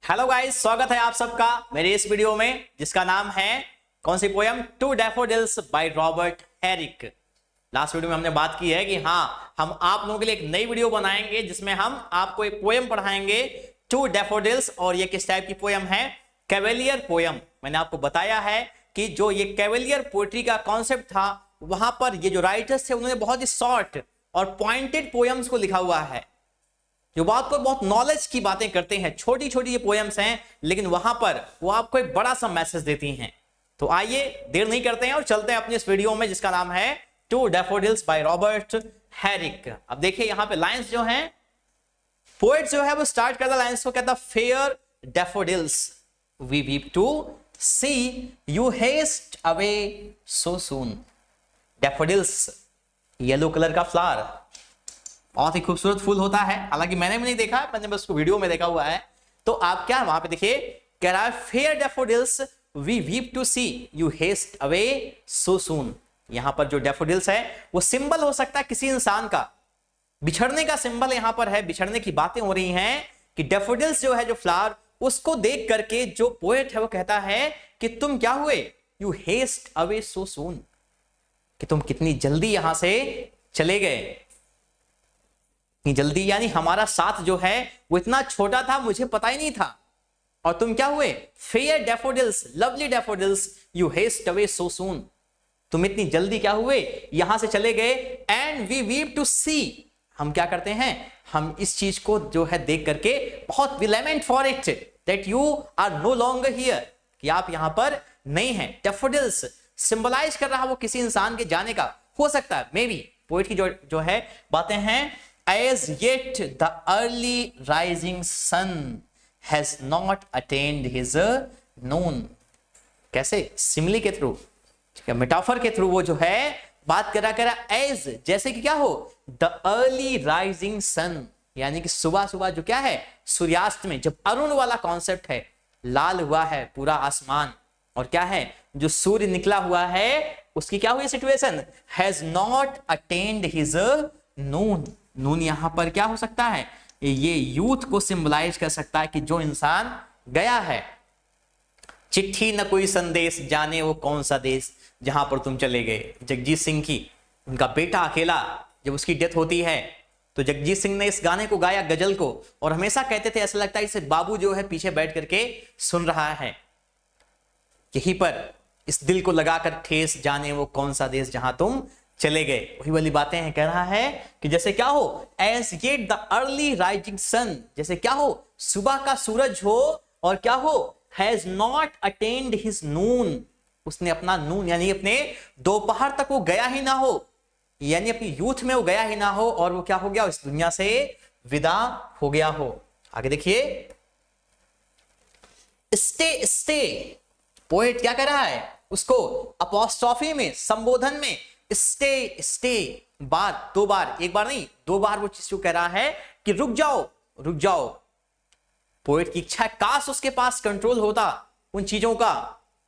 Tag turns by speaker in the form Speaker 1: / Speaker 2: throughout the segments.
Speaker 1: Hello guys, स्वागत है आप सबका मेरे इस वीडियो में जिसका नाम है कौन सी poem, to daffodils by Robert Herrick. Last video में हमने बात की है कि हाँ, हम आप लोगों के लिए एक नई वीडियो बनाएंगे जिसमें हम आपको एक पोयम पढ़ाएंगे टू डैफोडिल्स। और ये किस टाइप की पोयम है? Cavalier poem. मैंने आपको बताया है कि जो ये कैवेलियर पोएट्री का कॉन्सेप्ट था, वहां पर ये जो राइटर्स थे उन्होंने बहुत ही शॉर्ट और पॉइंटेड पोयम्स को लिखा हुआ है, जो बात को बहुत नॉलेज की बातें करते हैं। छोटी छोटी ये पोएम्स हैं, लेकिन वहां पर वो आपको एक बड़ा सा मैसेज देती हैं। तो आइए देर नहीं करते हैं और चलते हैं अपने इस वीडियो में जिसका नाम है to daffodils by Robert Herrick. अब देखिए यहाँ पे लाइंस जो हैं, पोएट जो है वो स्टार्ट करता लाइंस को, कहता fair daffodils we weep to see you haste away so soon. Daffodils yellow colour का फ्लावर, बहुत ही खूबसूरत फूल होता है। हालांकि मैंने भी नहीं देखा, मैंने बस उसको वीडियो में देखा हुआ है। तो आप क्या वहां पे देखिए, कह रहा है fair daffodils we weep to see you haste away so soon. यहां पर जो डैफोडिल्स है वो सिंबल हो सकता है किसी इंसान का, बिछड़ने का सिंबल यहां पर है, बिछड़ने की बातें हो रही हैं कि डैफोडिल्स जो है, जो फ्लावर, उसको देख करके जो पोएट है वो कहता है कि तुम क्या हुए, यू हेस्ट अवे सो सून, कि तुम कितनी जल्दी यहां से चले गए। जल्दी यानी हमारा साथ जो है वो इतना छोटा था, मुझे पता ही नहीं था। और तुम क्या हुए, fair daffodils, lovely daffodils, you haste away so soon, तुम इतनी जल्दी क्या हुए, यहां से चले गए। And we weep to see, हम क्या करते हैं, हम इस चीज को जो है देख करके बहुत we lament for it that you are no longer here, कि आप यहां पर नहीं हैं। डैफोडिल्स सिंबलाइज कर रहा वो किसी इंसान के जाने का हो सकता है, मे बी। पोएट की जो है बातें हैं, as yet the early rising sun has not attained his noon। कैसे? सिमिली के थ्रू, मेटाफर के थ्रू वो जो है बात करा एज, जैसे कि क्या हो, द अर्ली राइजिंग सन, यानी कि सुबह सुबह जो क्या है, सूर्यास्त में, जब अरुण वाला कॉन्सेप्ट है, लाल हुआ है पूरा आसमान, और क्या है, जो सूर्य निकला हुआ है उसकी क्या हुई situation, has not attend his noon. Noon यहां पर क्या हो सकता है, ये यूथ को सिंबलाइज कर सकता है कि जो इंसान गया है। चिट्ठी न कोई संदेश, जाने वो कौन सा देश जहां पर तुम चले गए। जगजीत सिंह की, उनका बेटा अकेला, जब उसकी डेथ होती है तो जगजीत सिंह ने इस गाने को गाया, गजल को, और हमेशा कहते थे ऐसा लगता है इसे बाबू जो है पीछे बैठ करके सुन रहा है। यहीं पर इस दिल को लगाकर ठेस, जाने वो कौन सा देश जहां तुम चले गए। वही वाली बातें हैं, कह रहा है कि जैसे क्या हो, as yet the early rising sun, जैसे क्या हो, सुबह का सूरज हो, और क्या हो, हैज नॉट अटेन्ड हिज नून, उसने अपना नून यानी अपने दोपहर तक वो गया ही ना हो, यानी अपनी यूथ में वो गया ही ना हो, और वो क्या हो गया, इस दुनिया से विदा हो गया हो। आगे देखिए, स्टे स्टे, पोएट क्या कर रहा है, उसको अपॉस्ट्रोफी में, संबोधन में स्टे स्टे, बार, दो बार, एक बार नहीं, दो बार वो चीज कह रहा है कि रुक जाओ रुक जाओ। पोएट की इच्छा, काश उसके पास कंट्रोल होता उन चीजों का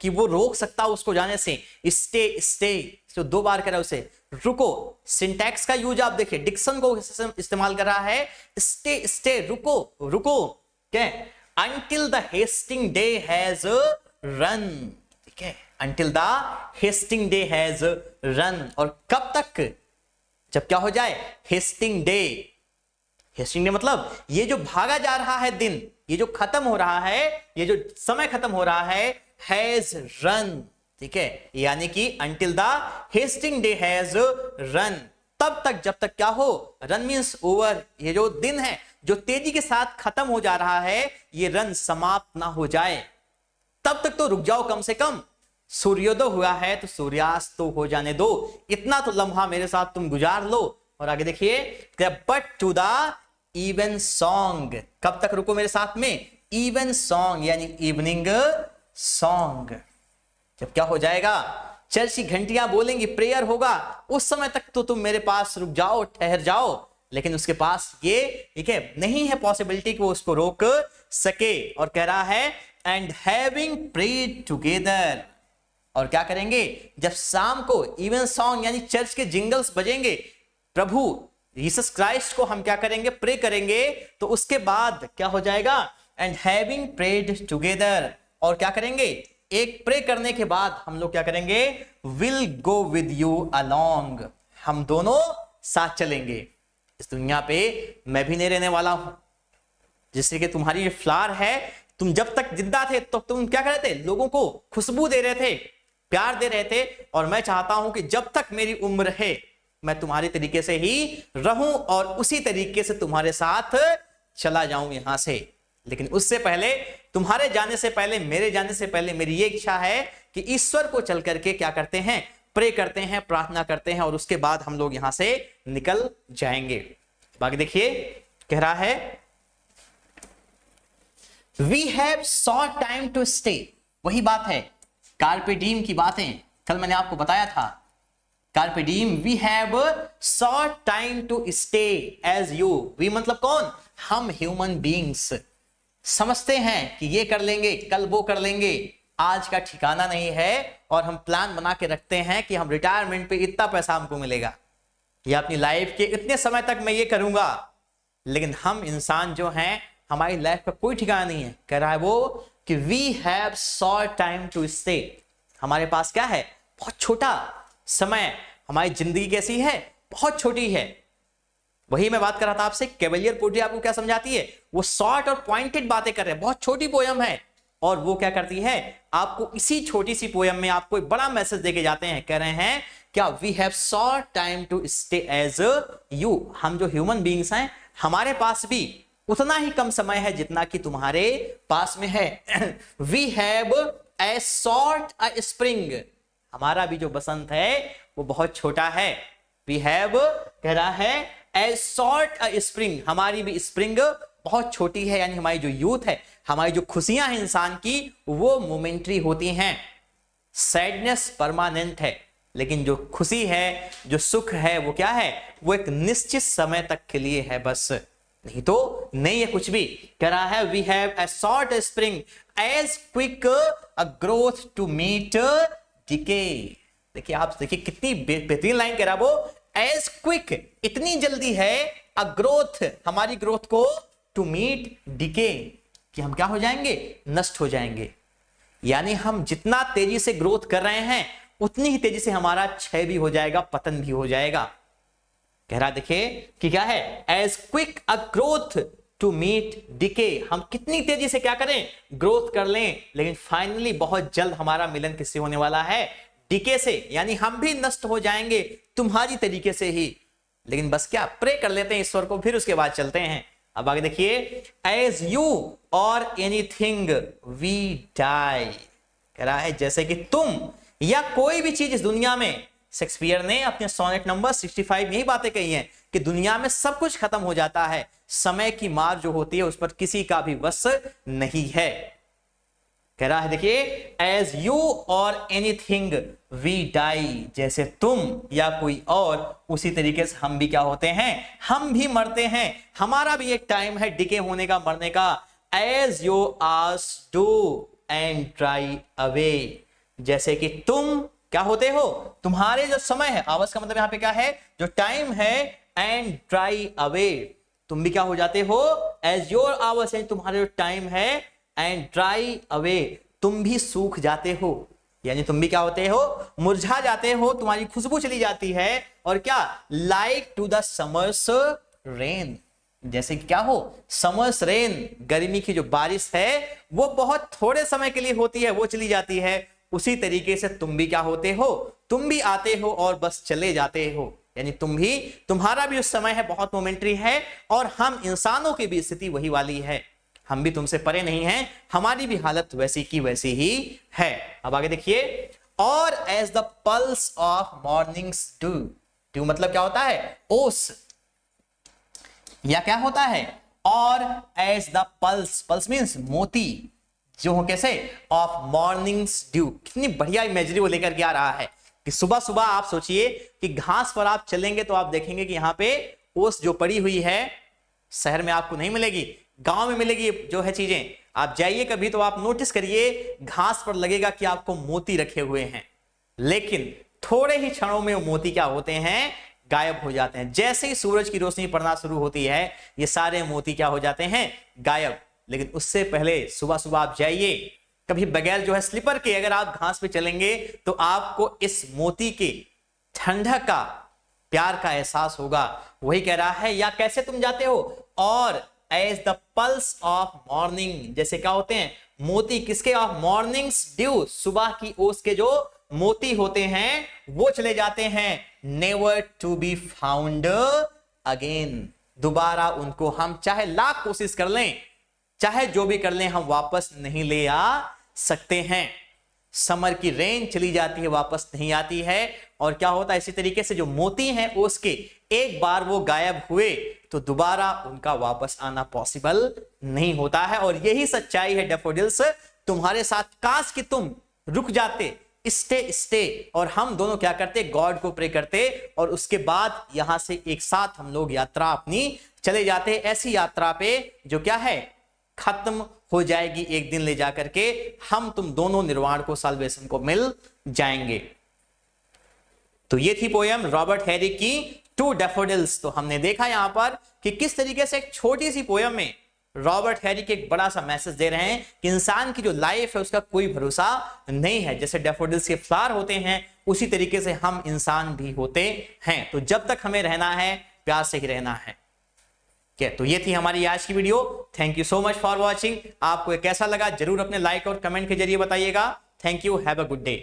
Speaker 1: कि वो रोक सकता उसको जाने से। स्टे स्टे, जो दो बार कह रहा है उसे, रुको। सिंटैक्स का यूज आप देखिए, डिक्शन को इस्तेमाल कर रहा है, स्टे स्टे, रुको रुको, क्या, until the hasting day has run, ठीक है, until the hasting day has run। और कब तक, जब क्या हो जाए, हेस्टिंग डे। हेस्टिंग डे मतलब ये जो भागा जा रहा है दिन, ये जो खत्म हो रहा है, ये जो समय खत्म हो रहा है, हैज रन, ठीक है, यानी कि until the hasting day has run, तब तक, जब तक क्या हो, रन मीन्स ओवर, ये जो दिन है जो तेजी के साथ खत्म हो जा रहा है, ये रन समाप्त ना हो जाए, तब तक तो रुक जाओ कम से कम। सूर्योदय हुआ है तो सूर्यास्त तो हो जाने दो, इतना तो लम्हा मेरे साथ तुम गुजार लो। और आगे देखिए, but to the even song, कब तक रुको मेरे साथ में, इवन सॉन्ग यानी इवनिंग सॉन्ग, जब क्या हो जाएगा, चर्च की घंटियां बोलेंगी, प्रेयर होगा, उस समय तक तो तुम मेरे पास रुक जाओ, ठहर जाओ। लेकिन उसके पास ये, ठीक है, नहीं है पॉसिबिलिटी कि वो उसको रोक सके। और कह रहा है, एंड हैविंग प्रेड टुगेदर, और क्या करेंगे, जब शाम को इवन सॉन्ग यानी चर्च के जिंगल्स बजेंगे, प्रभु जीसस क्राइस्ट को हम क्या करेंगे, प्रे करेंगे, तो उसके बाद क्या हो जाएगा, एंड हैविंग प्रेड टुगेदर, और क्या करेंगे, एक प्रे करने के बाद हम लोग क्या करेंगे, will go with you along, हम दोनों साथ चलेंगे। इस दुनिया पे मैं भी नहीं रहने वाला हूं, जिससे कि तुम्हारी ये फ्लावर है, तुम जब तक जिंदा थे तो तुम क्या कर रहे थे, लोगों को खुशबू दे रहे थे, प्यार दे रहे थे, और मैं चाहता हूं कि जब तक मेरी उम्र है मैं तुम्हारे तरीके से ही रहूं और उसी तरीके से तुम्हारे साथ चला जाऊं यहां से। लेकिन उससे पहले, तुम्हारे जाने से पहले, मेरे जाने से पहले मेरी ये इच्छा है कि ईश्वर को चल करके क्या करते हैं, प्रे करते हैं, प्रार्थना करते हैं, और उसके बाद हम लोग यहां से निकल जाएंगे। बाकी देखिए कह रहा है we have short time to stay, वही बात है, कार्पे डीम की बातें कल मैंने आपको बताया था। कार्पे डीम, we have short time to stay as you, we मतलब कौन, हम ह्यूमन बीइंग्स समझते हैं कि ये कर लेंगे, कल वो कर लेंगे, आज का ठिकाना नहीं है, और हम प्लान बना के रखते हैं कि हम रिटायरमेंट पे इतना पैसा हमको मिलेगा, या अपनी लाइफ के इतने समय तक मैं ये करूंगा। लेकिन हम इंसान जो हैं, हमारी लाइफ का कोई ठिकाना नहीं है। कह रहा है वो कि we have short time to stay, हमारे पास क्या है, बहुत छोटा समय, हमारी जिंदगी कैसी है, बहुत छोटी है। वही मैं बात कर रहा था आपसे, कैवेलियर पोएट्री आपको क्या समझाती है, वो शॉर्ट और पॉइंटेड बातें कर रहे हैं, बहुत छोटी पोयम है, और वो क्या करती है, आपको इसी छोटी सी पोयम में आपको एक बड़ा मैसेज देके जाते हैं। कह रहे हैं क्या, we have short time to stay as you, हम जो ह्यूमन बीइंग्स हैं, हमारे पास भी उतना ही कम समय है जितना कि तुम्हारे पास में है। We have a short a spring, हमारा भी जो बसंत है वो बहुत छोटा है। वी हैव, कह रहा है, ए शॉर्ट अ स्प्रिंग, हमारी भी स्प्रिंग बहुत छोटी है, यानी हमारी जो यूथ है, हमारी जो खुशियां हैं इंसान की, वो मोमेंट्री होती हैं। सैडनेस परमानेंट है, लेकिन जो खुशी है, जो सुख है, वो क्या है, वो एक निश्चित समय तक के लिए है बस, नहीं तो नहीं है कुछ भी। कह रहा है we have a short spring as quick a growth to meet decay. देखिए आप, देखिए कितनी बेहतरीन लाइन कह रहा है वो, एज क्विक, इतनी जल्दी है, अ ग्रोथ, हमारी ग्रोथ को, टू मीट डिके, कि हम क्या हो जाएंगे, नष्ट हो जाएंगे। यानी हम जितना तेजी से ग्रोथ कर रहे हैं, उतनी ही तेजी से हमारा क्षय भी हो जाएगा, पतन भी हो जाएगा। कह रहा देखिए कि क्या है, as quick a growth to meet decay, हम कितनी तेजी से क्या करें, ग्रोथ कर लें, लेकिन फाइनली बहुत जल्द हमारा मिलन किससे होने वाला है, डिके से, यानी हम भी नष्ट हो जाएंगे तुम्हारी तरीके से ही। लेकिन बस क्या, प्रे कर लेते हैं ईश्वर को, फिर उसके बाद चलते हैं। अब आगे देखिए, एज यू और एनीथिंग वी डाई, कह रहा है जैसे कि तुम या कोई भी चीज इस दुनिया में, शेक्सपियर ने अपने सोनेट नंबर 65 यही बातें कही हैं कि दुनिया में सब कुछ खत्म हो जाता है, समय की मार जो होती है उस पर किसी का भी वश नहीं है। कह रहा है देखिए, एज यू और एनीथिंग वी डाई, जैसे तुम या कोई और, उसी तरीके से हम भी क्या होते हैं, हम भी मरते हैं, हमारा भी एक टाइम है डिके होने का, मरने का। As you hours do and dry away, जैसे कि तुम क्या होते हो, तुम्हारे जो समय है, आवर्स का मतलब यहां पे क्या है, जो टाइम है, एंड ड्राई अवे, तुम भी क्या हो जाते हो, एज योर आवर्स, तुम्हारे जो टाइम है, एंड ड्राई अवे, तुम भी सूख जाते हो, यानी तुम भी क्या होते हो, मुरझा जाते हो, तुम्हारी खुशबू चली जाती है। और क्या, like to the summer's rain, जैसे कि क्या हो, समर्स रेन, गर्मी की जो बारिश है वो बहुत थोड़े समय के लिए होती है, वो चली जाती है, उसी तरीके से तुम भी क्या होते हो, तुम भी आते हो और बस चले जाते हो, यानी तुम भी, तुम्हारा भी उस समय है, बहुत मोमेंट्री है, और हम इंसानों की भी स्थिति वही वाली है, हम भी तुमसे परे नहीं हैं, हमारी भी हालत वैसी की वैसी ही है। अब आगे देखिए, और as the pearls of morning's dew, dew मतलब क्या होता है, ओस, या क्या होता है, और as the pearls, pearls means मोती, जो हो कैसे, ऑफ मॉर्निंग्स ड्यू, कितनी बढ़िया इमेजरी वो लेकर के आ रहा है कि सुबह सुबह आप सोचिए कि घास पर आप चलेंगे तो आप देखेंगे कि यहाँ पे ओस जो पड़ी हुई है, शहर में आपको नहीं मिलेगी, गांव में मिलेगी जो है चीजें, आप जाइए कभी तो आप नोटिस करिए, घास पर लगेगा कि आपको मोती रखे हुए हैं, लेकिन थोड़े ही क्षणों में वो मोती क्या होते हैं, गायब हो जाते हैं। जैसे ही सूरज की रोशनी पड़ना शुरू होती है, ये सारे मोती क्या हो जाते हैं, गायब। लेकिन उससे पहले सुबह सुबह आप जाइए, कभी बगैर जो है स्लीपर के अगर आप घास पे चलेंगे तो आपको इस मोती के ठंडक का, प्यार का एहसास होगा। वही कह रहा है, या कैसे तुम जाते हो, और as the pearls of morning, जैसे क्या होते हैं मोती किसके, ऑफ मॉर्निंग्स ड्यू, सुबह की ओस के जो मोती होते हैं वो चले जाते हैं, never to be found again, दोबारा उनको हम चाहे लाख कोशिश कर लें, चाहे जो भी कर लें, हम वापस नहीं ले आ सकते हैं। समर की रेन चली जाती है, वापस नहीं आती है। और क्या होता है, इसी तरीके से जो मोती हैं उसके एक बार वो गायब हुए तो दोबारा उनका वापस आना पॉसिबल नहीं होता है। और यही सच्चाई है डैफोडिल्स तुम्हारे साथ, काश कि तुम रुक जाते, स्टे, और हम दोनों क्या करते, गॉड को प्रे करते, और उसके बाद यहां से एक साथ हम लोग यात्रा अपनी चले जाते, ऐसी यात्रा पे जो क्या है खत्म हो जाएगी एक दिन ले जाकर के, हम तुम दोनों निर्वाण को, साल्वेशन को मिल जाएंगे। तो ये थी पोयम रॉबर्ट हैरी की टू डैफोडिल्स। तो हमने देखा यहां पर कि किस तरीके से एक छोटी सी पोयम में रॉबर्ट हैरी के एक बड़ा सा मैसेज दे रहे हैं कि इंसान की जो लाइफ है उसका कोई भरोसा नहीं है। जैसे डैफोडिल्स के फ्लावर होते हैं उसी तरीके से हम इंसान भी होते हैं। तो जब तक हमें रहना है प्यार से ही रहना है। क्या, तो ये थी हमारी आज की video. Thank you so much for watching. आपको कैसा लगा जरूर अपने लाइक और कमेंट के जरिए बताइएगा। Thank you, have a good day.